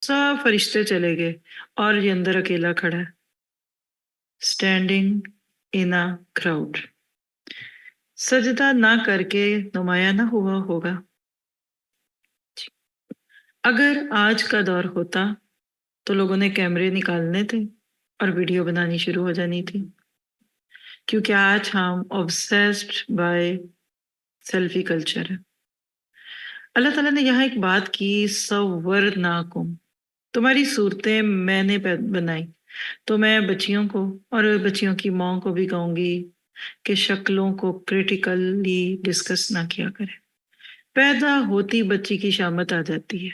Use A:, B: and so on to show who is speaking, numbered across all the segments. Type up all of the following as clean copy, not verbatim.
A: सब फरिश्ते चले गए और ये अंदर अकेला खड़ा है, स्टैंडिंग इन अ क्राउड। सजदा ना करके नुमाया ना हुआ होगा। अगर आज का दौर होता तो लोगों ने कैमरे निकालने थे और वीडियो बनानी शुरू हो जानी थी, क्योंकि आज हम ऑब्सेस्ड बाय सेल्फी कल्चर है। अल्लाह ताला ने यहाँ एक बात की, सव्वरनाकुम, तुम्हारी सूरतें मैंने बनाई। तो मैं बच्चियों को और बच्चियों की माँ को भी कहूंगी कि शक्लों को क्रिटिकली डिस्कस ना किया करें। पैदा होती बच्ची की शामत आ जाती है,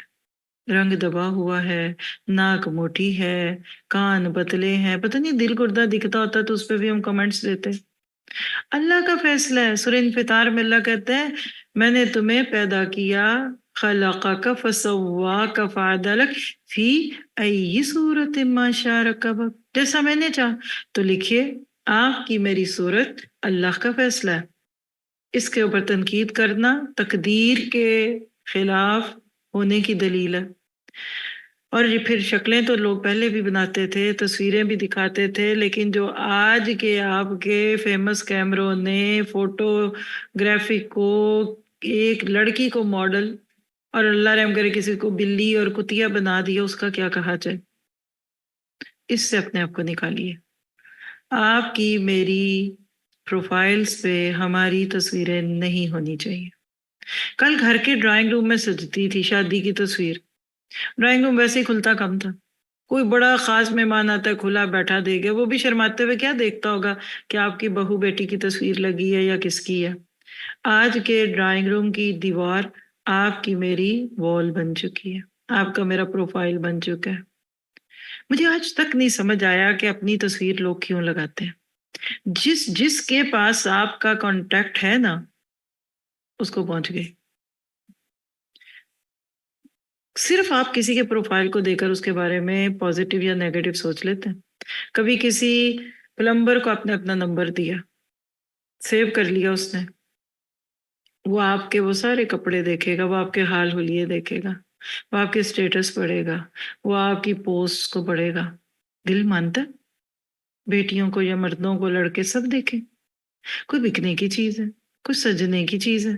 A: रंग दबा हुआ है, नाक मोटी है, कान पतले हैं, पता नहीं दिल गुर्दा दिखता होता तो उस पर भी हम कमेंट्स देते। अल्लाह का फैसला है। सूरह इन्फितार में अल्लाह कहते हैं, मैंने तुम्हें पैदा किया, खलक़क फसव्वाक फअदलक फी अय्यि सूरतिन मा शाअ रकबक, जैसा मैंने चाहा। तो लिखिए, आपकी मेरी सूरत अल्लाह का फैसला है। इसके ऊपर तनकीद करना तकदीर के खिलाफ होने की दलील है। और ये फिर शक्लें तो लोग पहले भी बनाते थे, तस्वीरें भी दिखाते थे, लेकिन जो आज के आपके फेमस कैमरों ने फोटोग्राफी को, एक लड़की को मॉडल और अल्लाह रहम करे किसी को बिल्ली और कुतिया बना दिया, उसका क्या कहा जाए। इससे अपने आप को निकालिए। आपकी मेरी प्रोफाइल्स पे हमारी तस्वीरें नहीं होनी चाहिए। कल घर के ड्राइंग रूम में सजती थी शादी की तस्वीर। ड्राइंग रूम वैसे ही खुलता कम था, कोई बड़ा खास मेहमान आता है खुला बैठा देगा, वो भी शर्माते हुए क्या देखता होगा कि आपकी बहू बेटी की तस्वीर लगी है या किसकी है। आज के ड्राइंग रूम की दीवार आपकी मेरी वॉल बन चुकी है, आपका मेरा प्रोफाइल बन चुका है। मुझे आज तक नहीं समझ आया कि अपनी तस्वीर लोग क्यों लगाते हैं। जिसके पास आपका कांटेक्ट है ना, उसको पहुंच गए। सिर्फ आप किसी के प्रोफाइल को देखकर उसके बारे में पॉजिटिव या नेगेटिव सोच लेते हैं। कभी किसी प्लम्बर को आपने अपना नंबर दिया, सेव कर लिया उसने, वो आपके वो सारे कपड़े देखेगा, वो आपके हाल हुलिये देखेगा, वो आपके स्टेटस पढ़ेगा, वो आपकी पोस्ट को पढ़ेगा। दिल मानता है? बेटियों को या मर्दों को, लड़के सब देखें। कोई बिकने की चीज है, कोई सजने की चीज है,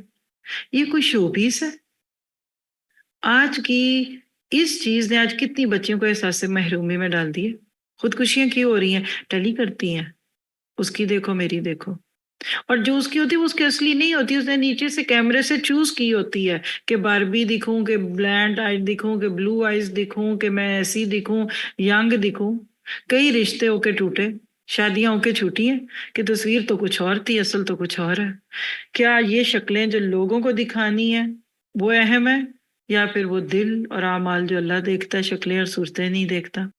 A: ये कोई शोपीस है? आज की इस चीज ने आज कितनी बच्चियों को एहसास से महरूमी में डाल दिए। खुदकुशियां क्यों हो रही हैं? टली करती हैं, उसकी देखो मेरी देखो। और जो उसकी होती है वो उसकी असली नहीं होती, उसने नीचे से कैमरे से चूज की होती है कि बारबी दिखूं, कि ब्लैंड आइज दिखूं, कि ब्लू आइज दिखूं, कि मैं ऐसी दिखूं, यंग दिखूं। कई रिश्ते होके टूटे, शादियां होके छूटी हैं कि तस्वीर तो कुछ और थी, असल तो कुछ और है। क्या ये शक्लें जो लोगों को दिखानी है वो अहम है, या फिर वो दिल और आमाल जो अल्लाह देखता है, शक्लें और सूरतें नहीं देखता?